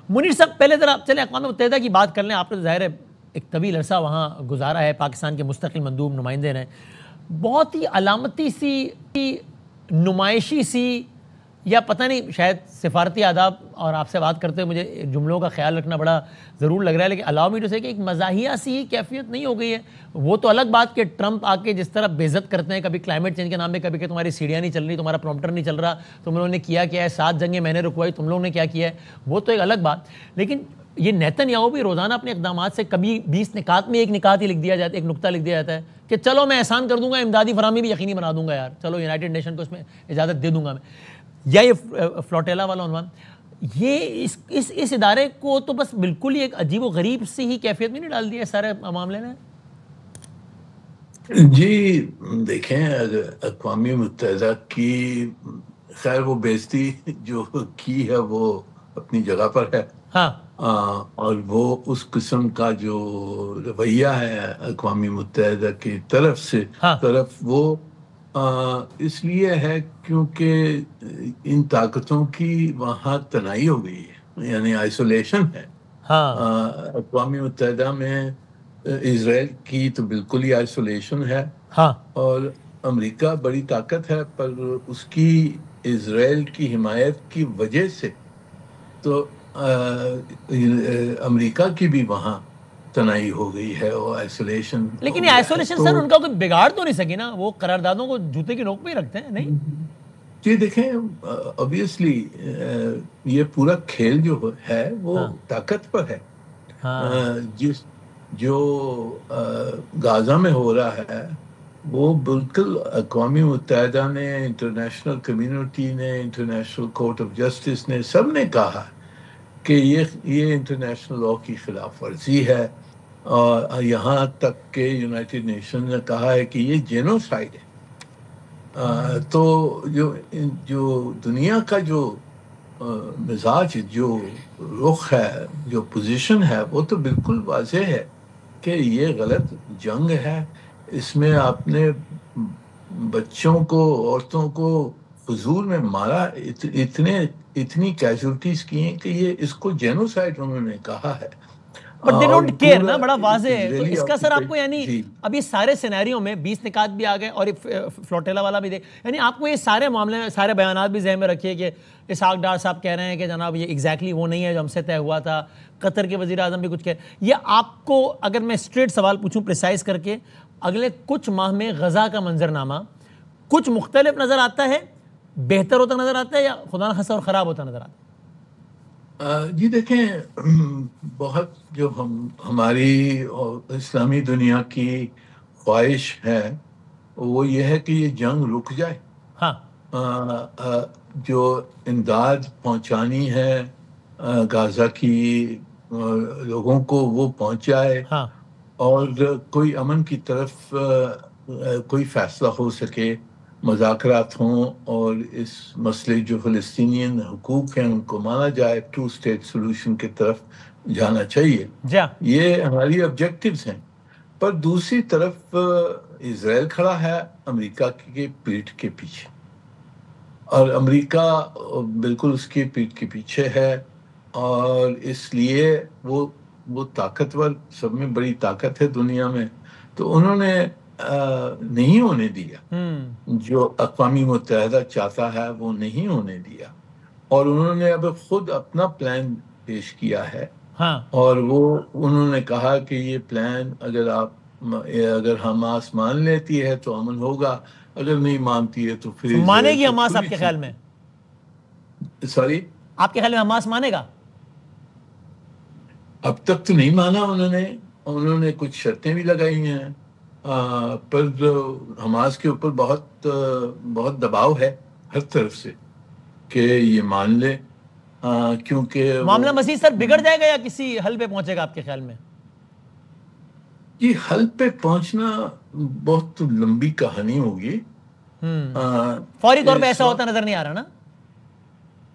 منیر صاحب پہلے ذرا چلیں اقوام متحدہ کی بات کر لیں. آپ نے تو ظاہر ہے ایک طویل عرصہ وہاں گزارا ہے, پاکستان کے مستقل مندوب نمائندے رہے. بہت ہی علامتی سی نمائشی سی یا پتہ نہیں شاید سفارتی آداب, اور آپ سے بات کرتے ہوئے مجھے جملوں کا خیال رکھنا بڑا ضرور لگ رہا ہے, لیکن الاؤ می ٹو سے کہ ایک مزاحیہ سی کیفیت نہیں ہو گئی ہے. وہ تو الگ بات کہ ٹرمپ آ کے جس طرح بے عزت کرتے ہیں, کبھی کلائمیٹ چینج کے نام پہ, کبھی کہ تمہاری سیڑھیاں نہیں چل رہی, تمہارا پرومپٹر نہیں چل رہا, تم لوگوں نے کیا ہے, 7 جنگیں میں نے رکوائی, تم لوگوں نے کیا ہے, وہ تو ایک الگ بات. لیکن یہ نیتن یاہو بھی روزانہ اپنے اقدامات سے کبھی 20 نکات میں ایک نکات ہی لکھ دیا جاتا ہے, ایک نقطہ لکھ دیا جاتا ہے کہ چلو میں احسان کر دوں گا, امدادی فراہمی بھی یقینی بنا دوں گا یار, چلو یونائٹڈ نیشن کو اس میں اجازت دے دوں گا میں, یا یہ فلوٹیلا والا عنوان. یہ اس ادارے کو تو بس بالکل ہی ایک عجیب و غریب سی ہی کیفیت میں نہیں ڈال دیا سارے معاملے نے. جی دیکھیں, اگر اقوام متحدہ کی خیر وہ بےزتی جو کی ہے وہ اپنی جگہ پر ہے, ہاں اور وہ اس قسم کا جو رویہ ہے اقوام متحدہ کی طرف وہ اس لیے ہے کیونکہ ان طاقتوں کی وہاں تنہائی ہو گئی ہے, یعنی آئسولیشن ہے. اقوام متحدہ میں اسرائیل کی تو بالکل ہی آئسولیشن ہے, اور امریکہ بڑی طاقت ہے, پر اس کی اسرائیل کی حمایت کی وجہ سے تو امریکہ کی بھی وہاں تنہائی ہو گئی ہے, وہ آئسولیشن. لیکن یہ آئسولیشن سر ان کا کوئی بگاڑ تو نہیں سکی نا, وہ قراردادوں کو جوتے کی نوک پہ ہی رکھتے ہیں نہیں؟ جی دیکھیں, obviously یہ پورا کھیل جو ہے وہ طاقت پر ہے. جو غازہ میں ہو رہا ہے وہ بالکل اقوام متحدہ نے, انٹرنیشنل کمیونٹی نے, انٹرنیشنل کورٹ آف جسٹس نے, سب نے کہا کہ یہ انٹرنیشنل لاء کی خلاف ورزی ہے, اور یہاں تک کہ یونائٹڈ نیشن نے کہا ہے کہ یہ جینوسائیڈ ہے. تو جو دنیا کا جو مزاج, جو رخ ہے, جو پوزیشن ہے, وہ تو بالکل واضح ہے کہ یہ غلط جنگ ہے. اس میں آپ نے بچوں کو, عورتوں کو فضول میں مارا, اتنی کیجولٹیز کی ہیں کہ یہ اس کو جینوسائیڈ انہوں نے کہا ہے. بٹ دے ڈونٹ کیئر نا, بڑا واضح ہے. تو اس کا سر آپ کو یعنی اب یہ سارے سینیریوں میں 20 نکات بھی آ گئے اور فلوٹیلا والا بھی یعنی آپ کو یہ سارے معاملے میں سارے بیانات بھی ذہن میں رکھیے کہ اسحاق ڈار صاحب کہہ رہے ہیں کہ جناب یہ ایگزیکٹلی وہ نہیں ہے جو ہم سے طے ہوا تھا, قطر کے وزیر اعظم بھی کچھ کہہ, یہ آپ کو اگر میں اسٹریٹ سوال پوچھوں پریسائز کر کے, اگلے کچھ ماہ میں غزہ کا منظرنامہ کچھ مختلف نظر آتا ہے, بہتر ہوتا نظر آتا ہے, یا خدا نخواستہ اور خراب ہوتا نظر آتا ہے؟ جی دیکھیں, بہت جو ہماری اسلامی دنیا کی خواہش ہے وہ یہ ہے کہ یہ جنگ رک جائے. جو امداد پہنچانی ہے غزہ کی لوگوں کو وہ پہنچ جائے, اور کوئی امن کی طرف کوئی فیصلہ ہو سکے, مذاکرات ہوں, اور اس مسئلے جو فلسطینین حقوق ہیں ان کو مانا جائے, 2 اسٹیٹ سولوشن کی طرف جانا چاہیے. یہ ہماری آبجیکٹیوز ہیں. پر دوسری طرف اسرائیل کھڑا ہے امریکہ کی پیٹھ کے پیچھے, اور امریکہ بالکل اس کی پیٹھ کے پیچھے ہے, اور اس لیے وہ طاقتور, سب میں بڑی طاقت ہے دنیا میں, تو انہوں نے نہیں ہونے دیا جو اقوام متحدہ چاہتا ہے, وہ نہیں ہونے دیا. اور انہوں نے اب خود اپنا پلان پیش کیا ہے, اور وہ انہوں نے کہا کہ یہ پلان اگر حماس مان لیتی ہے تو امن ہوگا, اگر نہیں مانتی ہے تو پھر مانے گی حماس آپ کے خیال میں؟ سوری, آپ کے خیال میں حماس مانے گا؟ اب تک تو نہیں مانا انہوں نے کچھ شرطیں بھی لگائی ہیں, پر حماس کے اوپر بہت دباؤ ہے ہر طرف سے کہ یہ مان لے, کیونکہ معاملہ مزید سر بگڑ جائے گا یا کسی حل پہ پہنچے گا آپ کے خیال میں؟ جی حل پہ پہنچنا بہت لمبی کہانی ہوگی. فوری طور پہ ایسا ہوتا نظر نہیں آ رہا نا.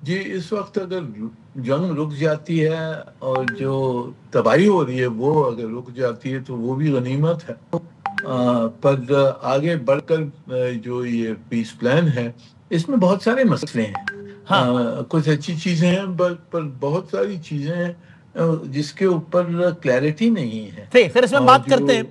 جی اس وقت اگر جنگ رک جاتی ہے اور جو تباہی ہو رہی ہے وہ اگر رک جاتی ہے تو وہ بھی غنیمت ہے, پر آگے بڑھ کر جو یہ پیس پلان ہے اس میں بہت سارے مسئلے ہیں. کچھ اچھی چیزیں ہیں پر بہت ساری چیزیں ہیں جس کے اوپر کلیئرٹی نہیں ہے. پھر اس میں بات کرتے ہیں